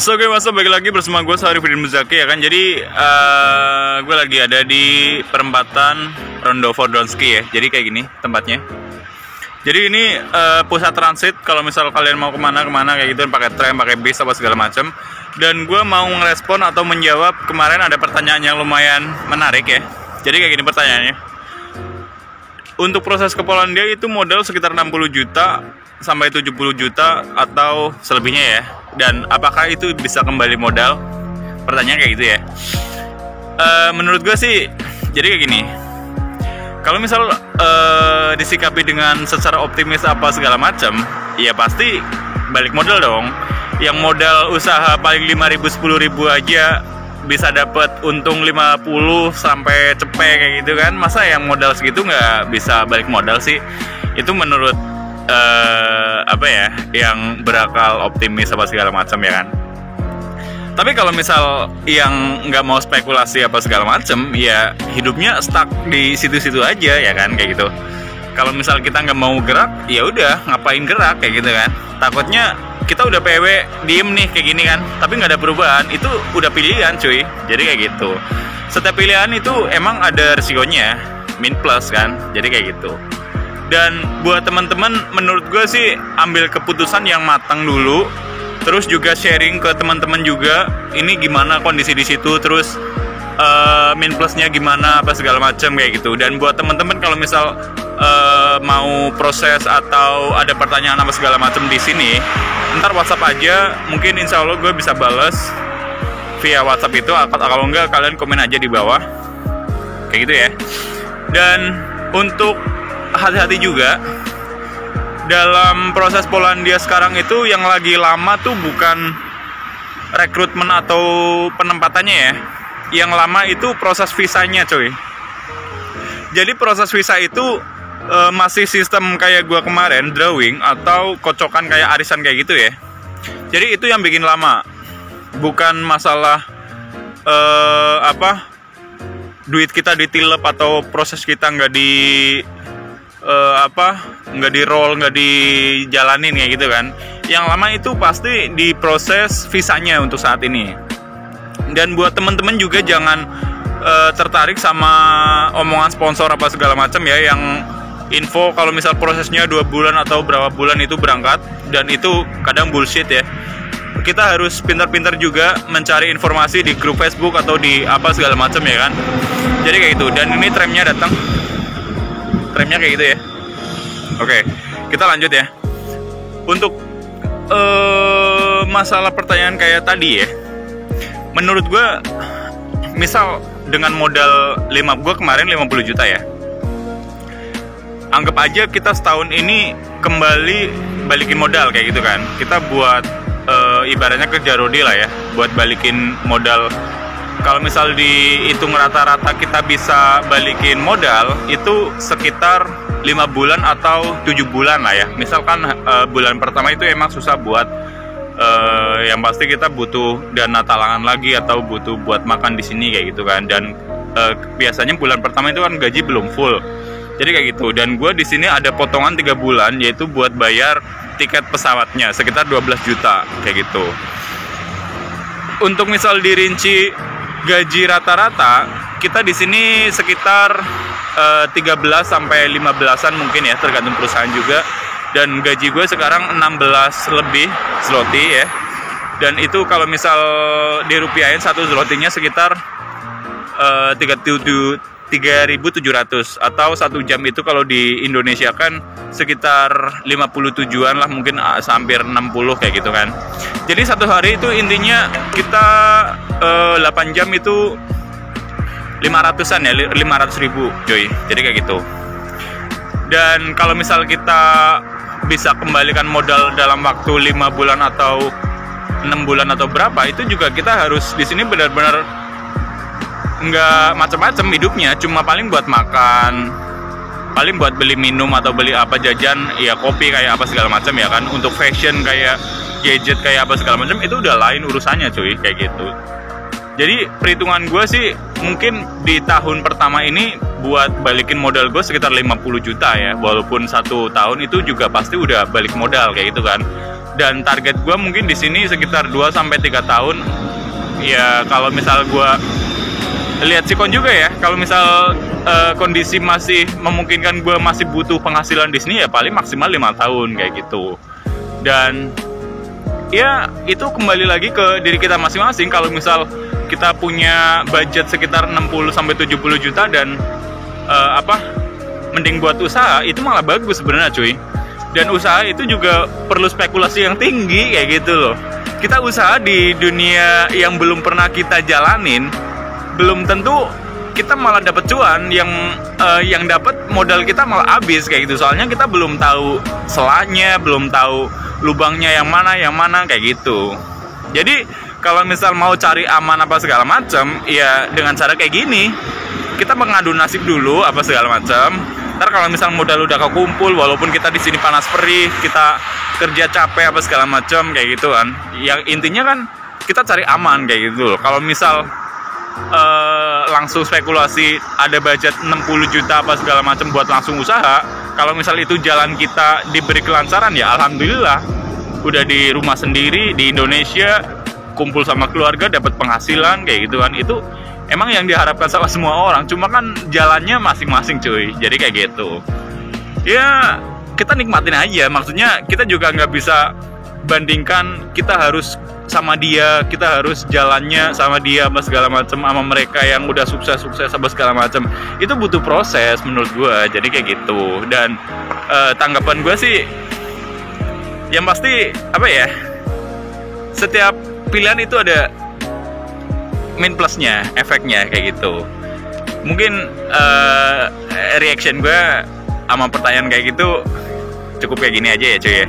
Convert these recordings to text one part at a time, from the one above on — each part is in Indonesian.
So oke, masa balik lagi bersama gue Sarifudin Muzaki ya kan. Jadi gue lagi ada di perempatan Rondo Fordonsky ya. Jadi kayak gini tempatnya. Jadi ini pusat transit. Kalau misal kalian mau kemana kayak gitu, pakai tram, pakai bis apa segala macam. Dan gue mau ngerespon atau menjawab kemarin ada pertanyaan yang lumayan menarik ya. Jadi kayak gini pertanyaannya. Untuk proses ke Polandia itu modal sekitar 60 juta sampai 70 juta atau selebihnya ya. Dan apakah itu bisa kembali modal? Pertanyaan kayak gitu ya. Menurut gue sih jadi kayak gini. Kalau misal disikapi dengan secara optimis apa segala macam, ya pasti balik modal dong. Yang modal usaha paling 5.000 10.000 aja bisa dapat untung 50 sampai cepet kayak gitu kan. Masa yang modal segitu nggak bisa balik modal sih? Itu menurut apa ya, yang berakal optimis apa segala macam ya kan. Tapi kalau misal yang nggak mau spekulasi apa segala macam, ya hidupnya stuck di situ-situ aja ya kan kayak gitu. Kalau misal kita nggak mau gerak, ya udah ngapain gerak kayak gitu kan. Takutnya kita udah PW diem nih kayak gini kan, tapi nggak ada perubahan. Itu udah pilihan cuy. Jadi kayak gitu. Setiap pilihan itu emang ada resikonya, min plus kan. Jadi kayak gitu. Dan buat teman-teman, menurut gue sih ambil keputusan yang matang dulu, terus juga sharing ke teman-teman juga, ini gimana kondisi di situ, terus min plusnya gimana, apa segala macam kayak gitu. Dan buat teman-teman kalau misal mau proses atau ada pertanyaan apa segala macam di sini, ntar WhatsApp aja, mungkin insya Allah gue bisa bales via WhatsApp itu, atau kalau enggak kalian komen aja di bawah, kayak gitu ya. Dan untuk hati-hati juga dalam proses Polandia sekarang itu, yang lagi lama tuh bukan rekrutmen atau penempatannya ya. Yang lama itu proses visanya coy. Jadi proses visa itu masih sistem kayak gua kemarin, drawing atau kocokan kayak arisan kayak gitu ya. Jadi itu yang bikin lama. Bukan masalah duit kita ditilep atau proses kita nggak nggak di roll, nggak dijalanin kayak gitu kan. Yang lama itu pasti di proses visanya untuk saat ini. Dan buat temen-temen juga jangan tertarik sama omongan sponsor apa segala macam ya, yang info kalau misal prosesnya 2 bulan atau berapa bulan itu berangkat, dan itu kadang bullshit ya. Kita harus pintar-pintar juga mencari informasi di grup Facebook atau di apa segala macam ya kan. Jadi kayak gitu. Dan ini tramnya datang. Tramnya kayak gitu ya. Oke, kita lanjut ya. Untuk masalah pertanyaan kayak tadi ya, menurut gue misal dengan modal gue kemarin 50 juta ya, anggap aja kita setahun ini kembali balikin modal kayak gitu kan. Kita buat ibaratnya kerja rodi lah ya, buat balikin modal. Kalau misal dihitung rata-rata kita bisa balikin modal itu sekitar 5 bulan atau 7 bulan lah ya. Misalkan bulan pertama itu emang susah buat yang pasti kita butuh dana talangan lagi atau butuh buat makan di sini kayak gitu kan. Dan biasanya bulan pertama itu kan gaji belum full. Jadi kayak gitu. Dan gue di sini ada potongan 3 bulan, yaitu buat bayar tiket pesawatnya sekitar 12 juta kayak gitu. Untuk misal dirinci gaji rata-rata, kita di sini sekitar 13 sampai 15-an mungkin ya, tergantung perusahaan juga. Dan gaji gue sekarang 16 lebih zloty ya. Dan itu kalau misal dirupiahin satu zlotynya sekitar 3.700 atau 1 jam itu kalau di Indonesia kan sekitar 57-an lah, mungkin hampir 60 kayak gitu kan. Jadi satu hari itu intinya kita 8 jam itu 500-an ya, 500 ribu coy. Jadi kayak gitu. Dan kalau misal kita bisa kembalikan modal dalam waktu 5 bulan atau 6 bulan atau berapa, itu juga kita harus di sini benar-benar nggak macam-macam hidupnya, cuma paling buat makan, paling buat beli minum atau beli apa jajan ya, kopi kayak apa segala macam ya kan. Untuk fashion kayak gadget kayak apa segala macam itu udah lain urusannya cuy kayak gitu. Jadi perhitungan gue sih mungkin di tahun pertama ini buat balikin modal gue sekitar 50 juta ya. Walaupun 1 tahun itu juga pasti udah balik modal kayak gitu kan. dan target gue mungkin di sini sekitar 2-3 tahun. Ya kalau misal gue lihat sikon juga ya, kalau misal kondisi masih memungkinkan gue masih butuh penghasilan di sini, ya paling maksimal 5 tahun kayak gitu. Dan ya itu kembali lagi ke diri kita masing-masing. Kalau misal kita punya budget sekitar 60-70 juta dan mending buat usaha, itu malah bagus sebenarnya cuy. Dan usaha itu juga perlu spekulasi yang tinggi kayak gitu loh. Kita usaha di dunia yang belum pernah kita jalanin, belum tentu kita malah dapat cuan, yang dapat modal kita malah habis kayak gitu. Soalnya kita belum tahu selanya, belum tahu lubangnya yang mana kayak gitu. Jadi kalau misal mau cari aman apa segala macam, ya dengan cara kayak gini, kita mengadu nasib dulu apa segala macam. Ntar kalau misal modal udah kekumpul, walaupun kita di sini panas perih, kita kerja capek apa segala macam kayak gitu kan. Yang intinya kan kita cari aman kayak gitu loh. Kalau misal langsung spekulasi ada budget 60 juta apa segala macam buat langsung usaha, kalau misal itu jalan kita diberi kelancaran, ya alhamdulillah udah di rumah sendiri di Indonesia, kumpul sama keluarga, dapat penghasilan kayak gitu kan. Itu emang yang diharapkan sama semua orang, cuma kan jalannya masing-masing cuy. Jadi kayak gitu ya, kita nikmatin aja. Maksudnya kita juga nggak bisa bandingkan kita harus sama dia, kita harus jalannya sama dia apa segala macam, sama mereka yang udah sukses apa segala macam. Itu butuh proses menurut gue. Jadi kayak gitu. Dan tanggapan gue sih yang pasti apa ya, setiap pilihan itu ada min plusnya, efeknya kayak gitu. Mungkin reaction gue sama pertanyaan kayak gitu cukup kayak gini aja ya cuy ya.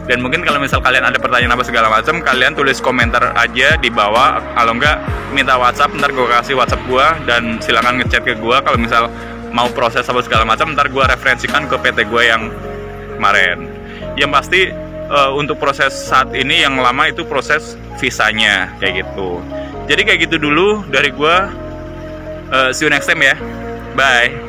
Dan mungkin kalau misal kalian ada pertanyaan apa segala macam, kalian tulis komentar aja di bawah. Kalau enggak, minta WhatsApp, ntar gue kasih WhatsApp gue, dan silakan ngechat ke gue kalau misal mau proses apa segala macam. Ntar gue referensikan ke PT gue yang kemarin. Yang pasti untuk proses saat ini yang lama itu proses visanya kayak gitu. Jadi kayak gitu dulu dari gue. See you next time ya. Bye.